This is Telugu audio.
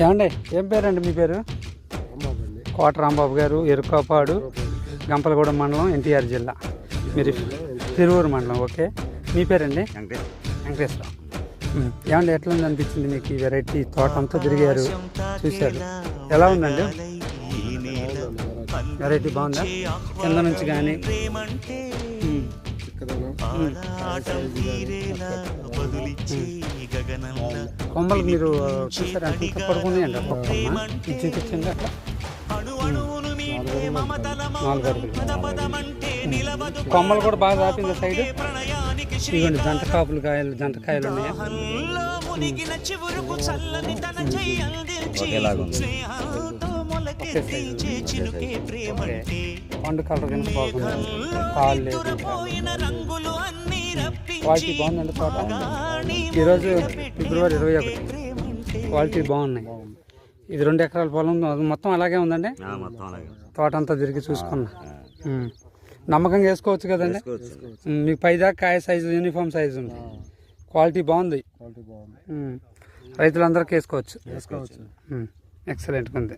ఏమండి ఏం పేరండి మీ పేరు? కోట రాంబాబు గారు, ఎరుకోపాడు, గంపలగూడెం మండలం, ఎన్టీఆర్ జిల్లా. మీరు తిరువూరు మండలం. ఓకే. మీ పేరండి? వెంకటేశ్వరరావు. ఏమండి ఎట్లా ఉంది అనిపించింది మీకు ఈ వెరైటీ తోట అంతా తిరిగారు, చూశారు, ఎలా ఉందండి? వెరైటీ బాగుందా? కింద నుంచి కానీ కొమ్మలు మీరు చూసారు అంత పడుకున్నాయి అండి. ఒక్కొక్క కొమ్మ ఇచ్చింది అట్లా 4 అడుగులు. కొమ్మలు కూడా బాగా దాపింది సైడ్. ఇవ్వండి జంటకాపులు కాయలు, జంటకాయలు ఉన్నాయి. పండు కలర్ కింద బాగుంది. కాళ్ళు లేదు, క్వాలిటీ బాగుందండి తోట. ఈరోజు ఫిబ్రవరి 21. క్వాలిటీ బాగున్నాయి. ఇది 2 ఎకరాల పొలం మొత్తం అలాగే ఉందండి. తోట అంతా తిరిగి చూసుకున్నా. నమ్మకంగా వేసుకోవచ్చు కదండి. మీకు పైదాకా కాయ సైజు యూనిఫామ్ సైజు ఉంది. క్వాలిటీ బాగుంది. రైతులందరికీ వేసుకోవచ్చు. ఎక్సలెంట్గా ఉంది.